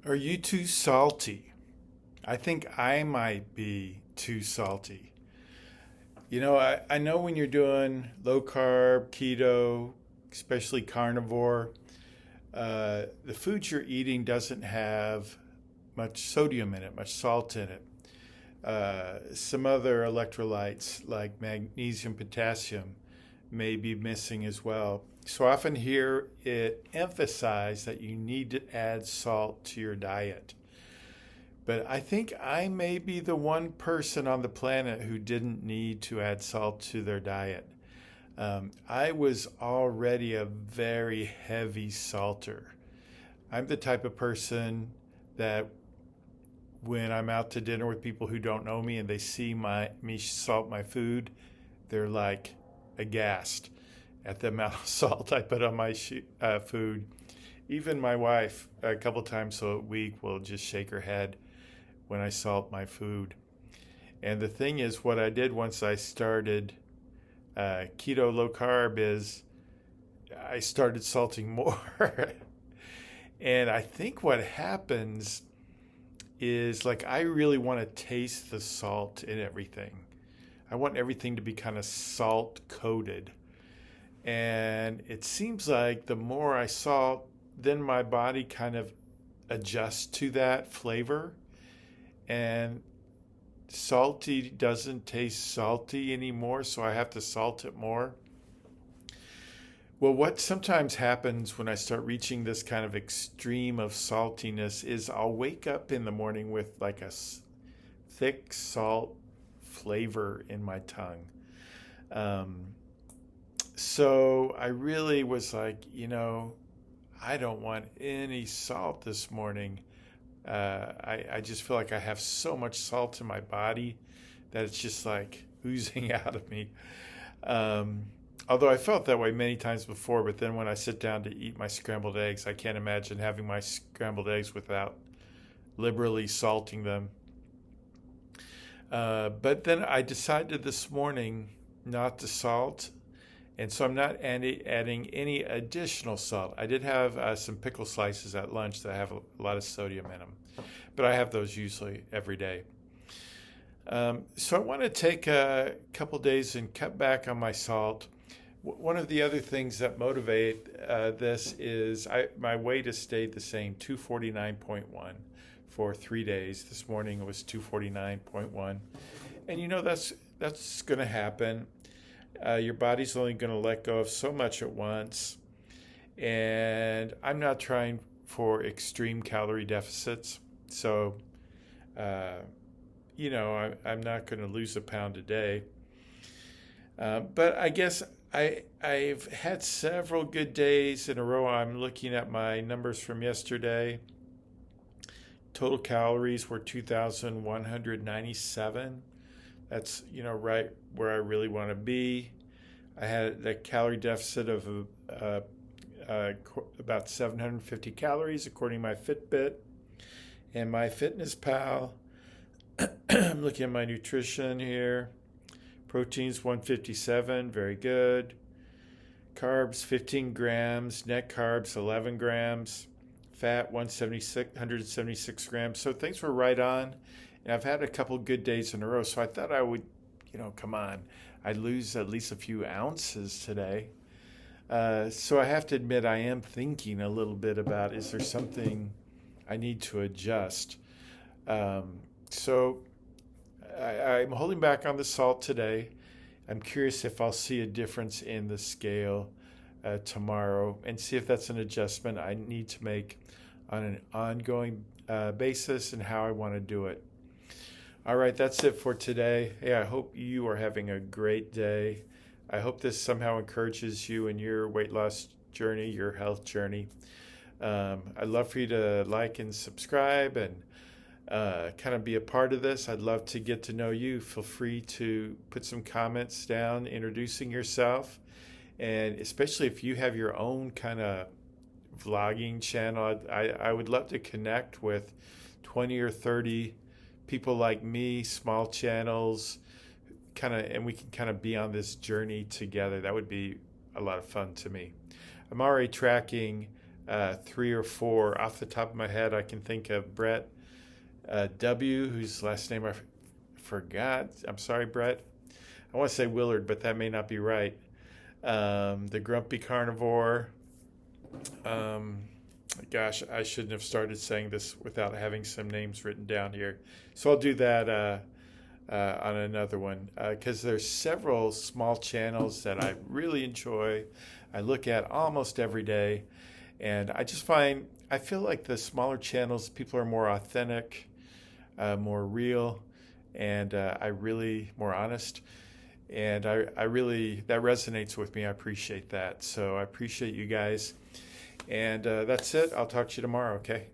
Are you too salty? I think I might be too salty. I know when you're doing low carb, keto, especially carnivore, the food you're eating doesn't have much sodium in it, much salt in it. Some other electrolytes like magnesium, potassium may be missing as well. So I often hear it emphasized that you need to add salt to your diet. But I think I may be the one person on the planet who didn't need to add salt to their diet. I was already a very heavy salter. I'm the type of person that when I'm out to dinner with people who don't know me and they see me salt my food, they're like aghast at the amount of salt I put on my food. Even my wife, a couple times a week, will just shake her head when I salt my food. And the thing is, what I did once I started keto low carb is I started salting more. And I think what happens is like I really want to taste the salt in everything. I want everything to be kind of salt coated. And it seems like the more I salt, then my body kind of adjusts to that flavor. And salty doesn't taste salty anymore, so I have to salt it more. Well, what sometimes happens when I start reaching this kind of extreme of saltiness is I'll wake up in the morning with like a thick salt flavor in my tongue. Um, so I really was like, I don't want any salt this morning. I just feel like I have so much salt in my body that it's just like oozing out of me. Although I felt that way many times before, but then when I sit down to eat my scrambled eggs, I can't imagine having my scrambled eggs without liberally salting them. But then I decided this morning not to salt, and so I'm not adding any additional salt. I did have some pickle slices at lunch that have a lot of sodium in them, but I have those usually every day. So I want to take a couple days and cut back on my salt. One of the other things that motivate this is my weight has stayed the same, 249.1 for 3 days. This morning it was 249.1. And that's going to happen. Your body's only going to let go of so much at once. And I'm not trying for extreme calorie deficits. So, I'm not going to lose a pound a day. But I guess I've had several good days in a row. I'm looking at my numbers from yesterday. Total calories were 2,197. That's, right where I really want to be. I had a calorie deficit of about 750 calories according to my Fitbit. And my Fitness Pal, I'm looking at my nutrition here. Proteins 157, very good. Carbs 15 grams, net carbs 11 grams, fat 176 grams. So things were right on. And I've had a couple good days in a row. So I thought I would, come on, I'd lose at least a few ounces today. So I have to admit I am thinking a little bit about, is there something I need to adjust? So I'm holding back on the salt today. I'm curious if I'll see a difference in the scale tomorrow and see if that's an adjustment I need to make on an ongoing basis and how I want to do it. All right, that's it for today. Hey, I hope you are having a great day. I hope this somehow encourages you in your weight loss journey, your health journey. I'd love for you to like and subscribe and kind of be a part of this. I'd love to get to know you. Feel free to put some comments down introducing yourself. And especially if you have your own kind of vlogging channel, I would love to connect with 20 or 30 people like me, small channels, and we can kind of be on this journey together. That would be a lot of fun to me. I'm already tracking three or four off the top of my head. I can think of Brett W., whose last name I forgot. I'm sorry, Brett. I want to say Willard, but that may not be right. The Grumpy Carnivore. Gosh, I shouldn't have started saying this without having some names written down here. So I'll do that on another one, because there's several small channels that I really enjoy. I look at almost every day, and I feel like the smaller channels, people are more authentic, more real, and more honest. And I really, that resonates with me. I appreciate that. So I appreciate you guys. And that's it. I'll talk to you tomorrow, okay?